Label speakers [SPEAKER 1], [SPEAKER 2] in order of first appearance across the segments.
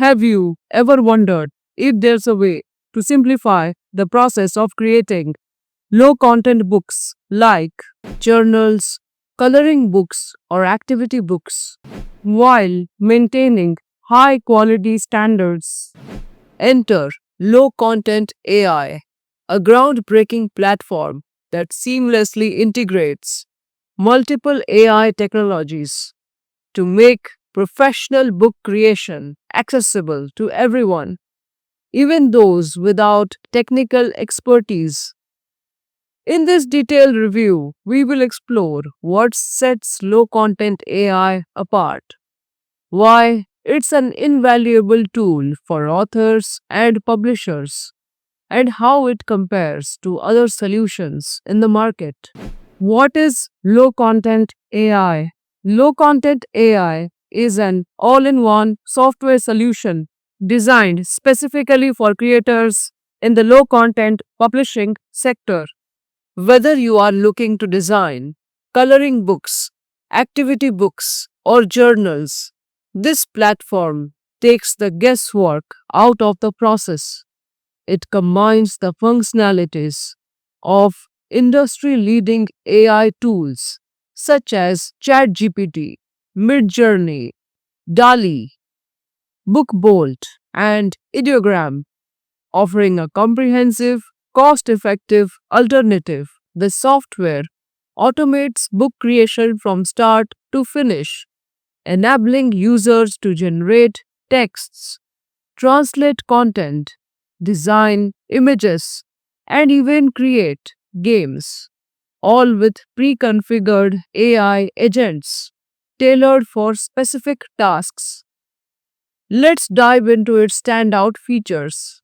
[SPEAKER 1] Have you ever wondered if there's a way to simplify the process of creating low content books like journals, coloring books, or activity books while maintaining high quality standards? Enter Low Content AI, a groundbreaking platform that seamlessly integrates multiple AI technologies to make professional book creation accessible to everyone, even those without technical expertise. In this detailed review, we will explore what sets low content AI apart, why it's an invaluable tool for authors and publishers, and how it compares to other solutions in the market. What is low content AI? Low content AI is an all in one software solution designed specifically for creators in the low content publishing sector. Whether you are looking to design coloring books, activity books, or journals, this platform takes the guesswork out of the process. It combines the functionalities of industry leading AI tools such as ChatGPT, Midjourney, DALI, BookBolt, and Ideogram, offering a comprehensive, cost effective alternative. The software automates book creation from start to finish, enabling users to generate texts, translate content, design images, and even create games, all with pre configured AI agents tailored for specific tasks. Let's dive into its standout features.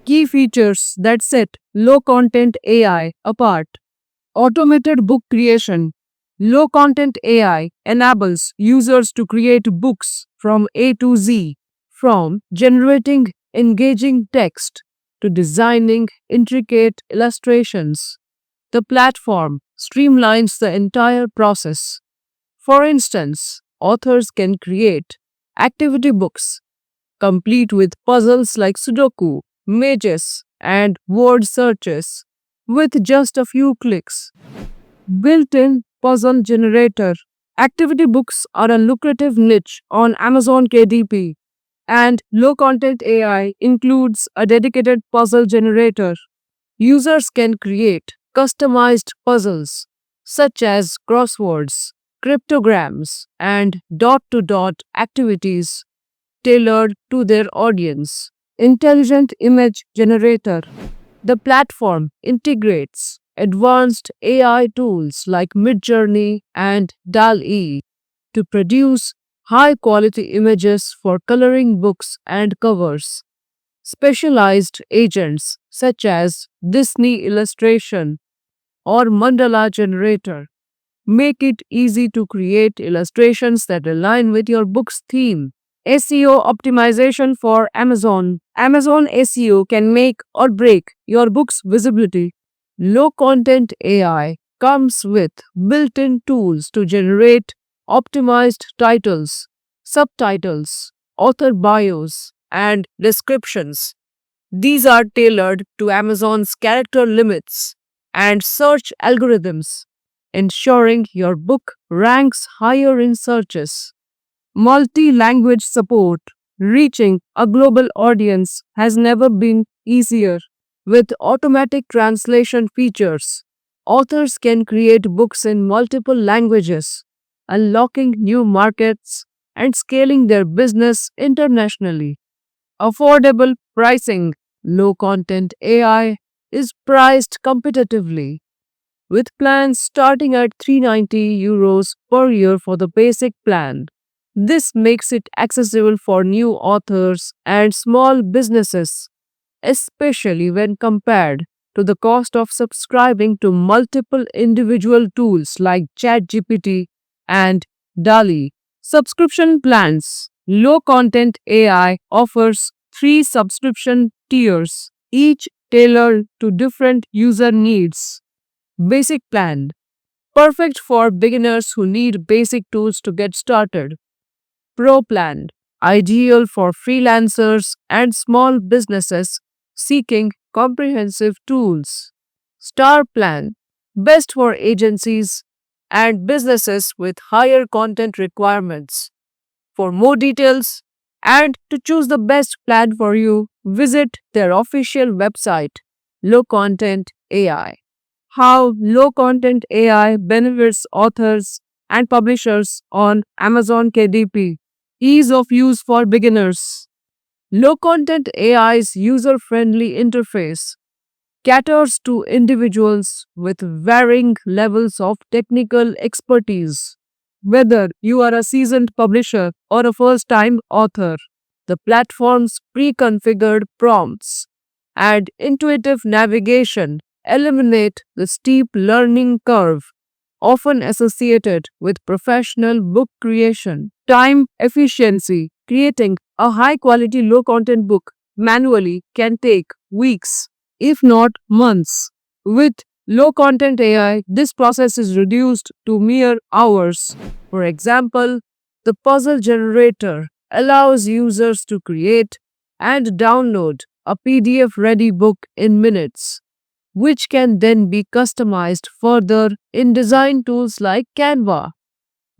[SPEAKER 1] Key features that set low content AI apart. Automated book creation. Low content AI enables users to create books from A to Z, from generating engaging text to designing intricate illustrations. The platform streamlines the entire process. For instance, authors can create activity books complete with puzzles like Sudoku, mazes, and word searches with just a few clicks. Built in puzzle generator. Activity books are a lucrative niche on Amazon KDP, and low content AI includes a dedicated puzzle generator. Users can create customized puzzles such as crosswords, cryptograms, and dot to dot activities tailored to their audience. Intelligent image generator. The platform integrates advanced AI tools like Midjourney and DAL-E to produce high quality images for coloring books and covers. Specialized agents such as Disney Illustration or Mandala Generator make it easy to create illustrations that align with your book's theme. SEO optimization for Amazon. Amazon SEO can make or break your book's visibility. Low content AI comes with built in tools to generate optimized titles, subtitles, author bios, and descriptions. These are tailored to Amazon's character limits and search algorithms, ensuring your book ranks higher in searches. Multi language support. Reaching a global audience has never been easier. With automatic translation features, authors can create books in multiple languages, unlocking new markets and scaling their business internationally. Affordable pricing. Low content AI is priced competitively, with plans starting at €390 per year for the basic plan. This makes it accessible for new authors and small businesses, especially when compared to the cost of subscribing to multiple individual tools like ChatGPT and DALI. Subscription plans. Low content AI offers three subscription tiers, each tailored to different user needs. Basic plan. Perfect for beginners who need basic tools to get started. Pro plan. ideal for freelancers and small businesses seeking comprehensive tools. Star Plan, best for agencies and businesses with higher content requirements. For more details and to choose the best plan for you, visit their official website, Low Content AI. How Low Content AI benefits authors and publishers on Amazon KDP. Ease of use for beginners. Low Content AI's user friendly interface caters to individuals with varying levels of technical expertise. Whether you are a seasoned publisher or a first time author, the platform's pre configured prompts and intuitive navigation eliminate the steep learning curve often associated with professional book creation. Time efficiency. Creating a high quality, low content book manually can take weeks, if not months. With low content AI, this process is reduced to mere hours. For example, the puzzle generator allows users to create and download a PDF ready book in minutes, which can then be customized further in design tools like Canva.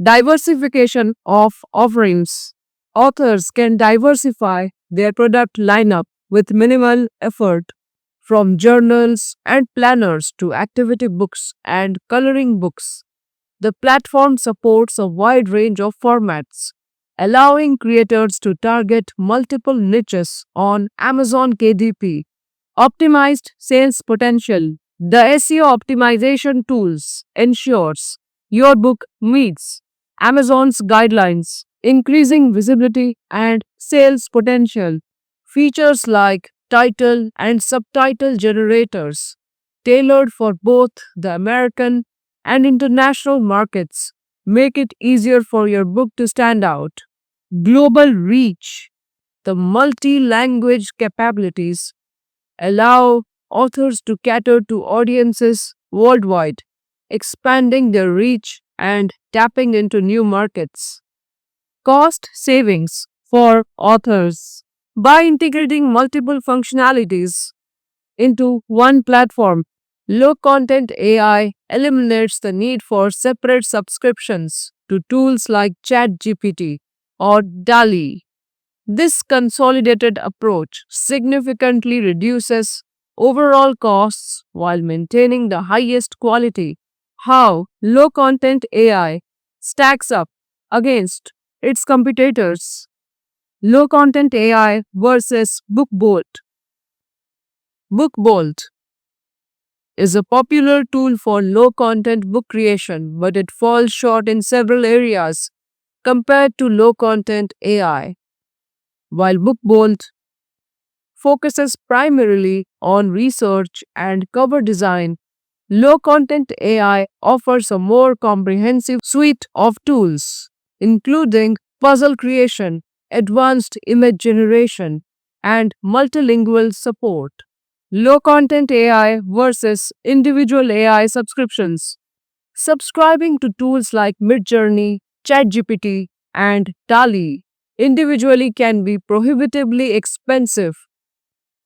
[SPEAKER 1] Diversification of offerings. Authors can diversify their product lineup with minimal effort, from journals and planners to activity books and coloring books. The platform supports a wide range of formats, allowing creators to target multiple niches on Amazon KDP. Optimized sales potential. The SEO optimization tools ensures your book meets Amazon's guidelines, increasing visibility and sales potential. Features like title and subtitle generators, tailored for both the American and international markets, make it easier for your book to stand out. Global reach. The multi language capabilities allow authors to cater to audiences worldwide, expanding their reach and tapping into new markets. Cost savings for authors. By integrating multiple functionalities into one platform, Low Content AI eliminates the need for separate subscriptions to tools like ChatGPT or DALI. This consolidated approach significantly reduces overall costs while maintaining the highest quality. How Low Content AI stacks up against its competitors. Low Content AI versus BookBolt. BookBolt is a popular tool for low content book creation, but it falls short in several areas compared to Low Content AI. While BookBolt focuses primarily on research and cover design, Low Content AI offers a more comprehensive suite of tools, including puzzle creation, advanced image generation, and multilingual support. Low Content AI versus individual AI subscriptions. Subscribing to tools like Midjourney, ChatGPT, and DALI individually can be prohibitively expensive.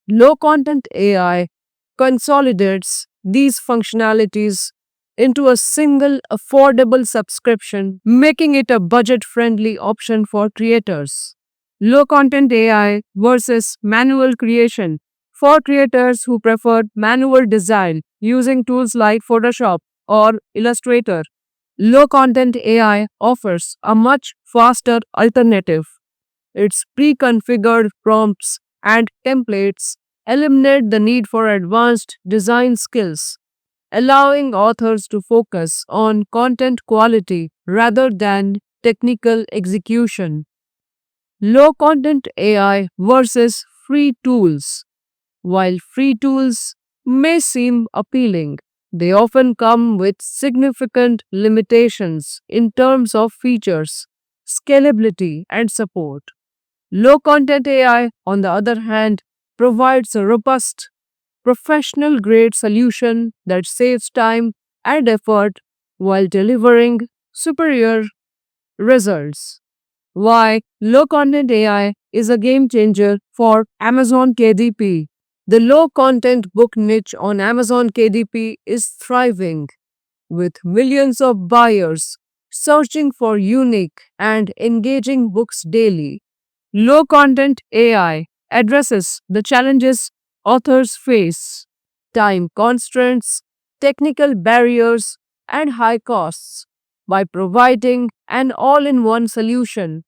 [SPEAKER 1] Low Content AI consolidates these functionalities into a single affordable subscription, making it a budget friendly option for creators. Low Content AI versus manual creation. For creators who prefer manual design using tools like Photoshop or Illustrator, Low Content AI offers a much faster alternative. Its pre configured prompts and templates eliminate the need for advanced design skills, allowing authors to focus on content quality rather than technical execution. Low Content AI versus free tools. While free tools may seem appealing, they often come with significant limitations in terms of features, scalability, and support. Low Content AI, on the other hand, provides a robust, professional grade solution that saves time and effort while delivering superior results. Why low content AI is a game changer for Amazon KDP. The low content book niche on Amazon KDP is thriving, with millions of buyers searching for unique and engaging books daily. Low content AI addresses the challenges authors face: time constraints, technical barriers, and high costs. By providing an all in one solution,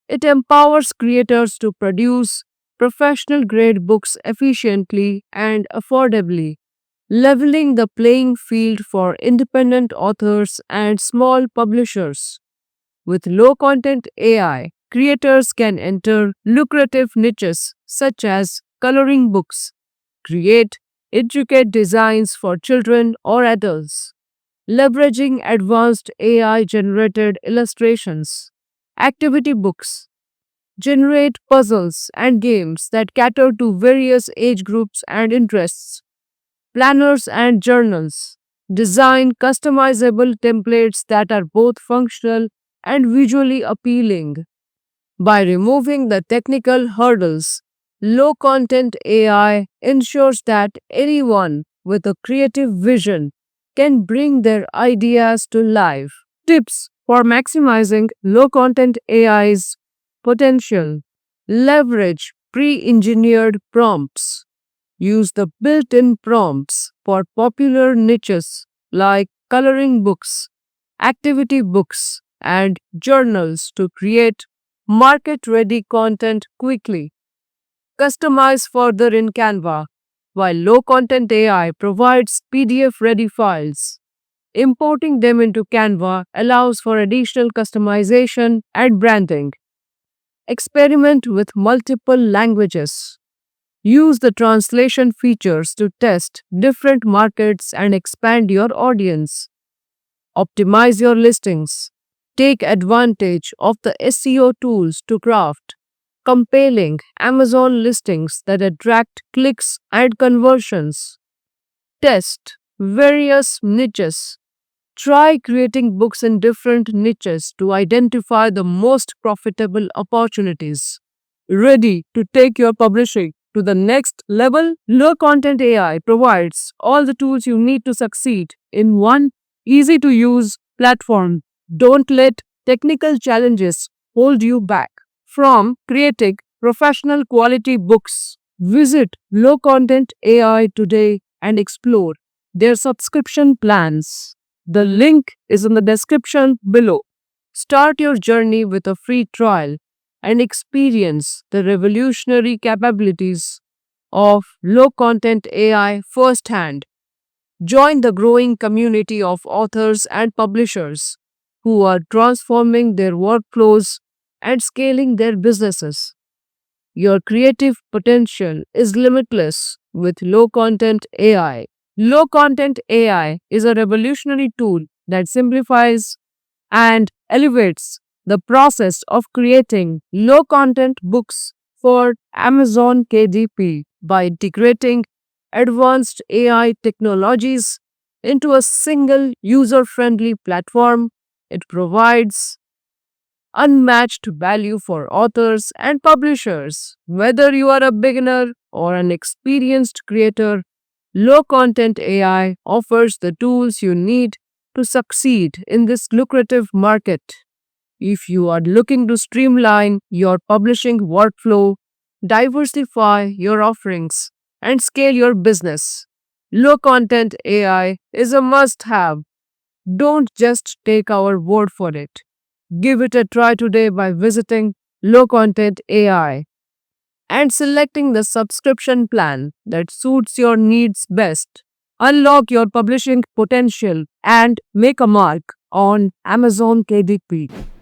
[SPEAKER 1] it empowers creators to produce professional grade books efficiently and affordably, leveling the playing field for independent authors and small publishers. With low content AI, creators can enter lucrative niches such as coloring books, create intricate designs for children or adults, leveraging advanced AI generated illustrations, activity books, generate puzzles and games that cater to various age groups and interests, planners and journals, design customizable templates that are both functional and visually appealing. By removing the technical hurdles, low content AI ensures that anyone with a creative vision can bring their ideas to life. Tips for maximizing low content AI's potential: leverage pre engineered prompts. Use the built in prompts for popular niches like coloring books, activity books, and journals to create market ready content quickly. Customize further in Canva, while low content AI provides PDF ready files. Importing them into Canva allows for additional customization and branding. Experiment with multiple languages. Use the translation features to test different markets and expand your audience. Optimize your listings. Take advantage of the SEO tools to craft compelling Amazon listings that attract clicks and conversions. Test various niches. Try creating books in different niches to identify the most profitable opportunities. Ready to take your publishing to the next level? Low Content AI provides all the tools you need to succeed in one easy to use platform. Don't let technical challenges hold you back from creating professional quality books. Visit Low Content AI today and explore their subscription plans. The link is in the description below. Start your journey with a free trial and experience the revolutionary capabilities of low content AI firsthand. Join the growing community of authors and publishers who are transforming their workflows and scaling their businesses. Your creative potential is limitless with low content AI. Low content AI is a revolutionary tool that simplifies and elevates the process of creating low content books for Amazon KDP by integrating advanced AI technologies into a single user friendly platform. It provides unmatched value for authors and publishers. Whether you are a beginner or an experienced creator, low content AI offers the tools you need to succeed in this lucrative market. If you are looking to streamline your publishing workflow, diversify your offerings, and scale your business, low content AI is a must have. Don't just take our word for it. Give it a try today by visiting Low Content AI and selecting the subscription plan that suits your needs best. Unlock your publishing potential and make a mark on Amazon KDP.